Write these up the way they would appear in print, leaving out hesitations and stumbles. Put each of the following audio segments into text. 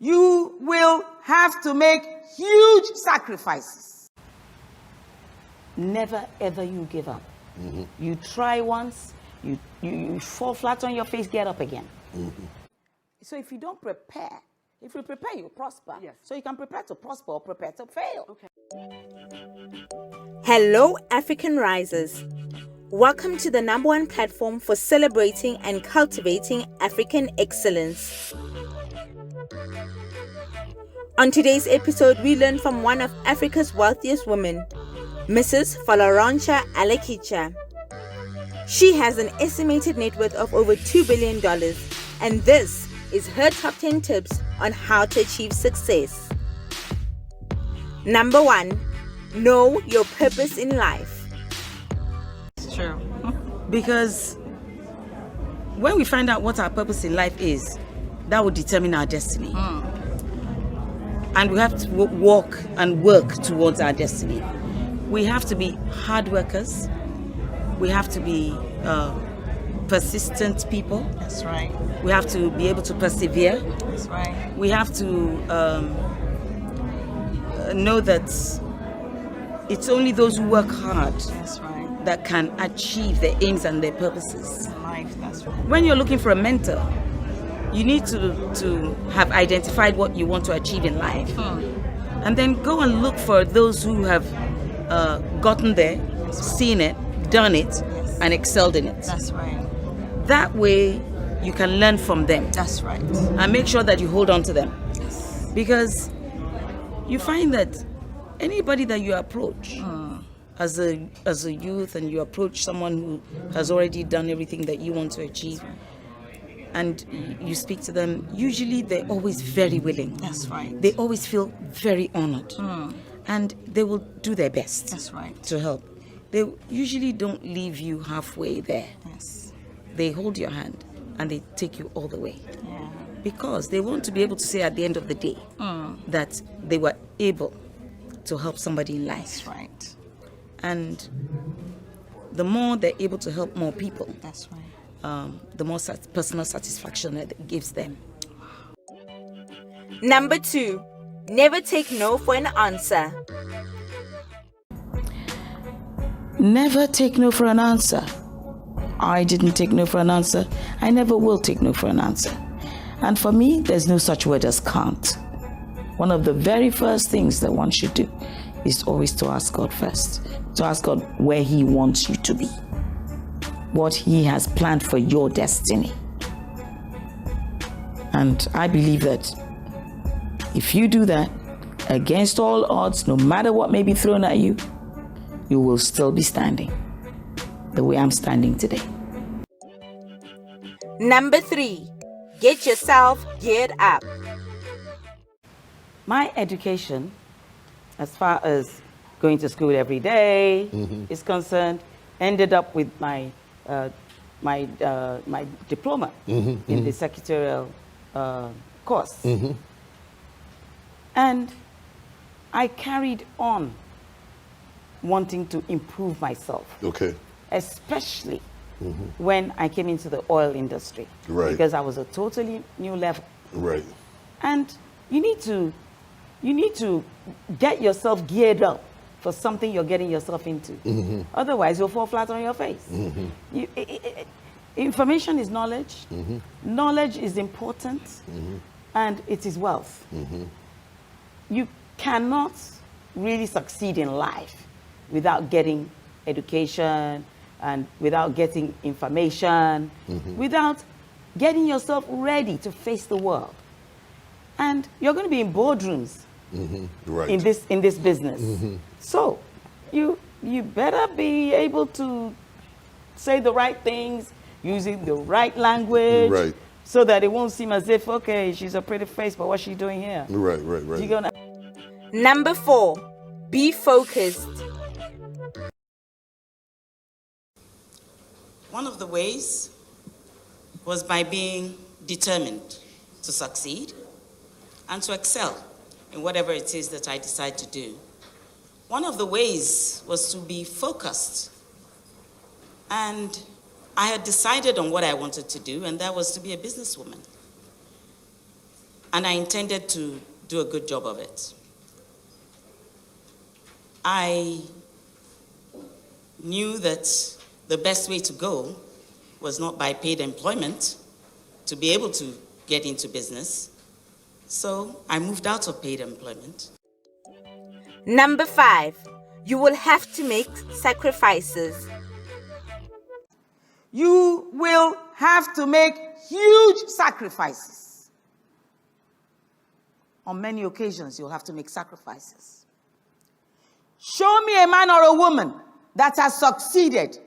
you will have to make huge sacrifices. Never, ever you give up. You try once, you fall flat on your face, get up again. So if you don't prepare, if you prepare, you prosper. Yes. So you can prepare to prosper or prepare to fail. Okay. Hello, African Risers. Welcome to the #1 platform for celebrating and cultivating African excellence. On today's episode, we learn from one of Africa's wealthiest women, Mrs. Folorunsho Alakija. She has an estimated net worth of over $2 billion, and this is her top 10 tips on how to achieve success. Number 1, know your purpose in life. It's true. Because when we find out what our purpose in life is, that will determine our destiny. And we have to walk and work towards our destiny. We have to be hard workers. We have to be persistent people. That's right. We have to be able to persevere. That's right. We have to know that it's only those who work hard That's right. that can achieve their aims and their purposes. Life, that's right. When you're looking for a mentor, you need to have identified what you want to achieve in life. And then go and look for those who have gotten there, seen it, done it, and excelled in it. That's right. That way, you can learn from them. That's right. And make sure that you hold on to them. Yes. Because you find that anybody that you approach as a youth, and you approach someone who has already done everything that you want to achieve, and you speak to them, usually they're always very willing. That's right. They always feel very honored. And they will do their best. That's right. To help. They usually don't leave you halfway there. Yes. They hold your hand and they take you all the way. Yeah. Because they want to be able to say at the end of the day that they were able to help somebody in life. That's right. And the more they're able to help more people, That's right. the more personal satisfaction that it gives them. Number 2, never take no for an answer. Never take no for an answer. I didn't take no for an answer. I never will take no for an answer. And for me, there's no such word as can't. One of the very first things that one should do is always to ask God first. To ask God where He wants you to be. What He has planned for your destiny. And I believe that if you do that, against all odds, no matter what may be thrown at you, you will still be standing the way I'm standing today. Number 3, get yourself geared up. My education, as far as going to school every day is concerned, ended up with my diploma in the secretarial course. And I carried on wanting to improve myself. Okay. Especially when I came into the oil industry. Right. Because I was a totally new level. Right. And you need to get yourself geared up for something you're getting yourself into. Otherwise, you'll fall flat on your face. Information is knowledge. Knowledge is important, and it is wealth. You cannot really succeed in life without getting education and without getting information, without getting yourself ready to face the world. And you're going to be in boardrooms right. in this business. So you better be able to say the right things, using the right language, right. so that it won't seem as if, okay, she's a pretty face, but what's she doing here? Right. You gonna... Number 4, be focused. One of the ways was by being determined to succeed and to excel in whatever it is that I decide to do. One of the ways was to be focused. And I had decided on what I wanted to do, and that was to be a businesswoman. and I intended to do a good job of it. I knew that the best way to go was not by paid employment to be able to get into business. So I moved out of paid employment. Number 5, you will have to make sacrifices. You will have to make huge sacrifices. On many occasions, you'll have to make sacrifices. Show me a man or a woman that has succeeded,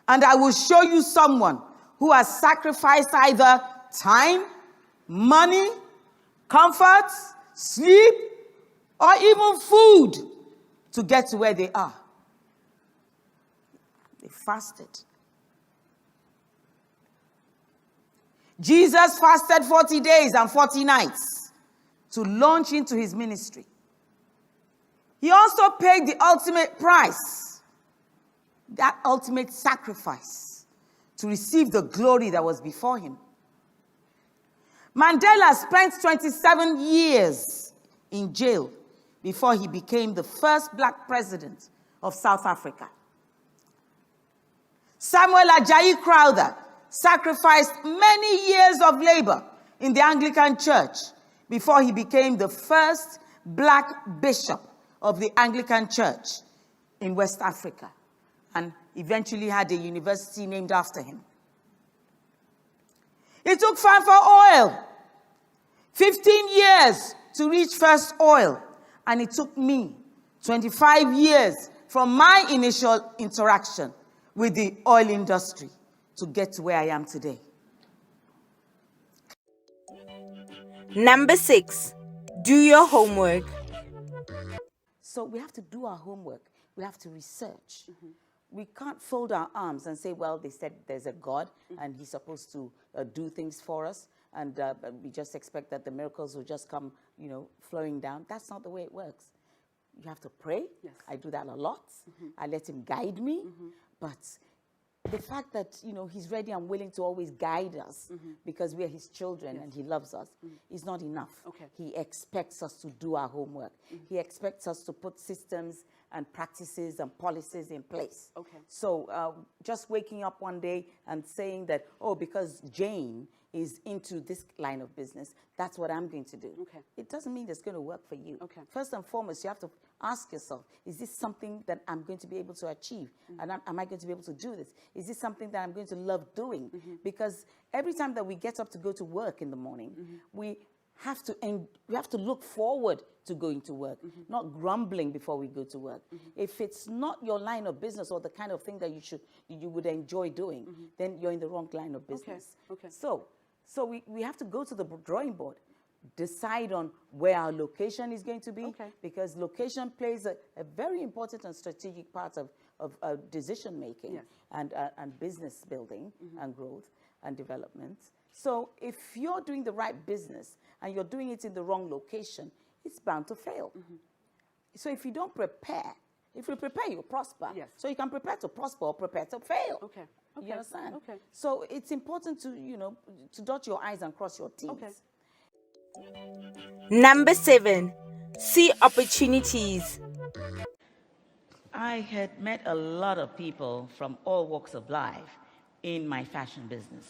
and I will show you someone who has sacrificed either time, money, comfort, sleep, or even food to get to where they are. They fasted. Jesus fasted 40 days and 40 nights to launch into his ministry. He also paid the ultimate price, that ultimate sacrifice, to receive the glory that was before him. Mandela spent 27 years in jail before he became the first black president of South Africa. Samuel Ajayi Crowther sacrificed many years of labor in the Anglican Church before he became the first black bishop of the Anglican Church in West Africa, and eventually had a university named after him. It took time for oil, 15 years to reach first oil, and it took me 25 years from my initial interaction with the oil industry to get to where I am today. Number 6, do your homework. So we have to do our homework. We have to research. We can't fold our arms and say, well, they said there's a God and he's supposed to do things for us, and we just expect that the miracles will just come, flowing down. That's not the way it works. You have to pray. Yes. I do that a lot. I let him guide me. But the fact that, he's ready and willing to always guide us because we are his children and he loves us is not enough. Okay. He expects us to do our homework. He expects us to put systems and practices and policies in place. Okay. So just waking up one day and saying that, because Jane is into this line of business, that's what I'm going to do. Okay. It doesn't mean it's going to work for you. Okay. First and foremost, you have to ask yourself, is this something that I'm going to be able to achieve? And am I going to be able to do this? Is this something that I'm going to love doing? Because every time that we get up to go to work in the morning, we have to look forward to going to work, not grumbling before we go to work. If it's not your line of business or the kind of thing that you would enjoy doing, then you're in the wrong line of business. Okay. So we have to go to the drawing board, decide on where our location is going to be, because location plays a very important and strategic part of decision making and business building and growth and development. So if you're doing the right business and you're doing it in the wrong location, it's bound to fail. So if you don't prepare, if you prepare, you'll prosper. Yes. So you can prepare to prosper or prepare to fail. Okay. You understand? Okay. So it's important to, to dot your I's and cross your T's. Okay. Number 7, see opportunities. I had met a lot of people from all walks of life in my fashion business.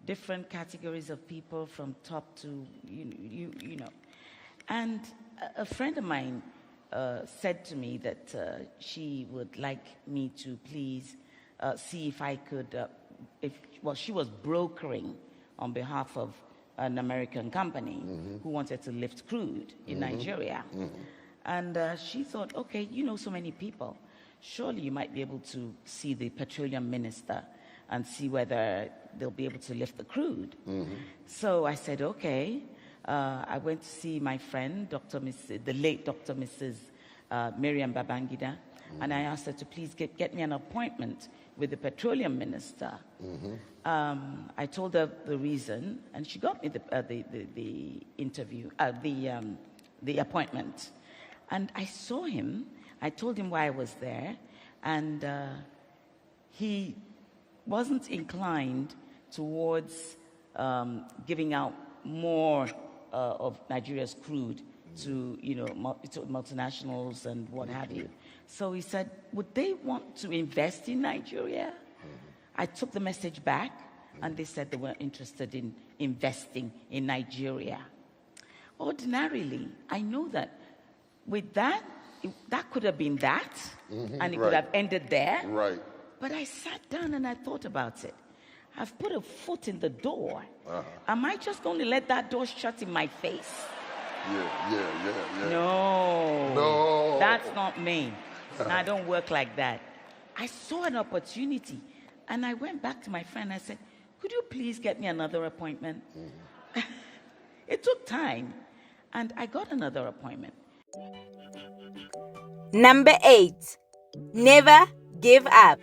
Different categories of people from top to, And a friend of mine said to me that she would like me to please see if I could, she was brokering on behalf of an American company who wanted to lift crude in Nigeria. And she thought, okay, you know so many people. Surely you might be able to see the petroleum minister and see whether they'll be able to lift the crude. So I said, okay. I went to see my friend, the late Dr. Mrs. Miriam Babangida, and I asked her to please get me an appointment with the petroleum minister. I told her the reason, and she got me the interview, the appointment. And I saw him. I told him why I was there, and he wasn't inclined towards giving out more of Nigeria's crude to, to multinationals and what have you. So he said, would they want to invest in Nigeria? I took the message back, and they said they weren't interested in investing in Nigeria. Ordinarily, I know that with that, that could have been that, and it could have ended there. Right. But I sat down and I thought about it. I've put a foot in the door. Am I just going to let that door shut in my face? Yeah. No. That's not me. I don't work like that. I saw an opportunity, and I went back to my friend. I said, could you please get me another appointment? It took time, and I got another appointment. Number 8, never give up.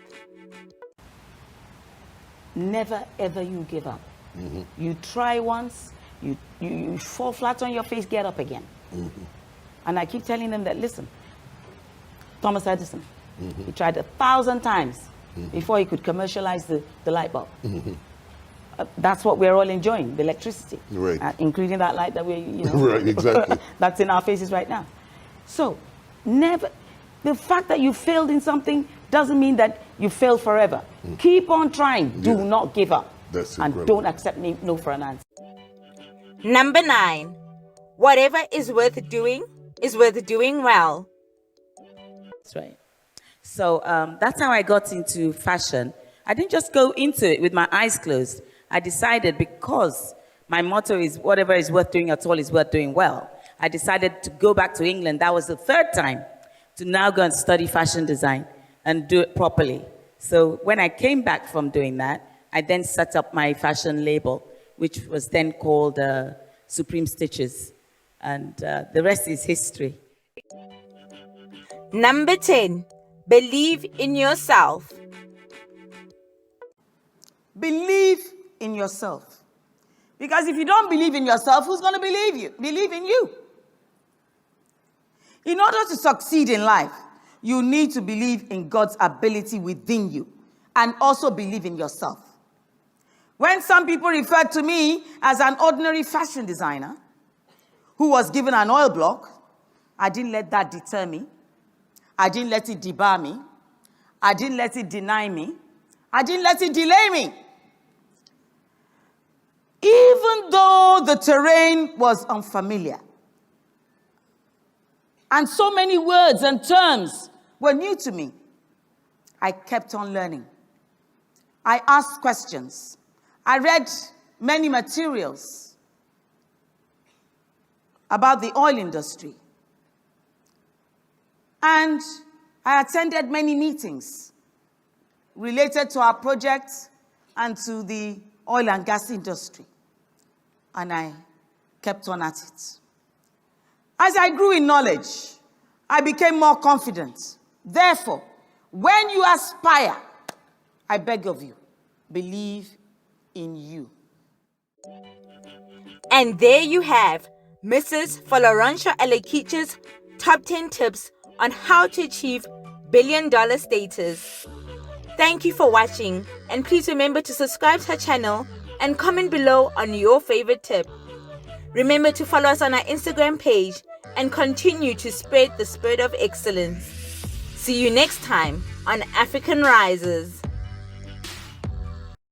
Never, ever you give up. You try once, you fall flat on your face, get up again. And I keep telling them that, listen, Thomas Edison, he tried 1,000 times before he could commercialize the light bulb. That's what we're all enjoying, the electricity. Right. Including that light that we're, Right, exactly. that's in our faces right now. So, never, the fact that you failed in something doesn't mean that you fail forever. Keep on trying. Do not give up. That's and incredible. don't accept no for an answer. Number 9, whatever is worth doing well. That's right. So that's how I got into fashion. I didn't just go into it with my eyes closed. I decided, because my motto is whatever is worth doing at all is worth doing well, I decided to go back to England. That was the 3rd time to now go and study fashion design and do it properly. So when I came back from doing that, I then set up my fashion label, which was then called Supreme Stitches. And the rest is history. Number 10, believe in yourself. Believe in yourself. Because if you don't believe in yourself, who's going to believe in you? In order to succeed in life, you need to believe in God's ability within you and also believe in yourself. When some people referred to me as an ordinary fashion designer who was given an oil block, I didn't let that deter me. I didn't let it debar me. I didn't let it deny me. I didn't let it delay me. Even though the terrain was unfamiliar and so many words and terms were new to me, I kept on learning. I asked questions. I read many materials about the oil industry. And I attended many meetings related to our project and to the oil and gas industry. And I kept on at it. As I grew in knowledge, I became more confident. Therefore, when you aspire, I beg of you, believe in you. And there you have Mrs. Folorunsho Alakija's top 10 tips on how to achieve billion-dollar status. Thank you for watching, and please remember to subscribe to our channel and comment below on your favorite tip. Remember to follow us on our Instagram page and continue to spread the spirit of excellence. See you next time on African Rises.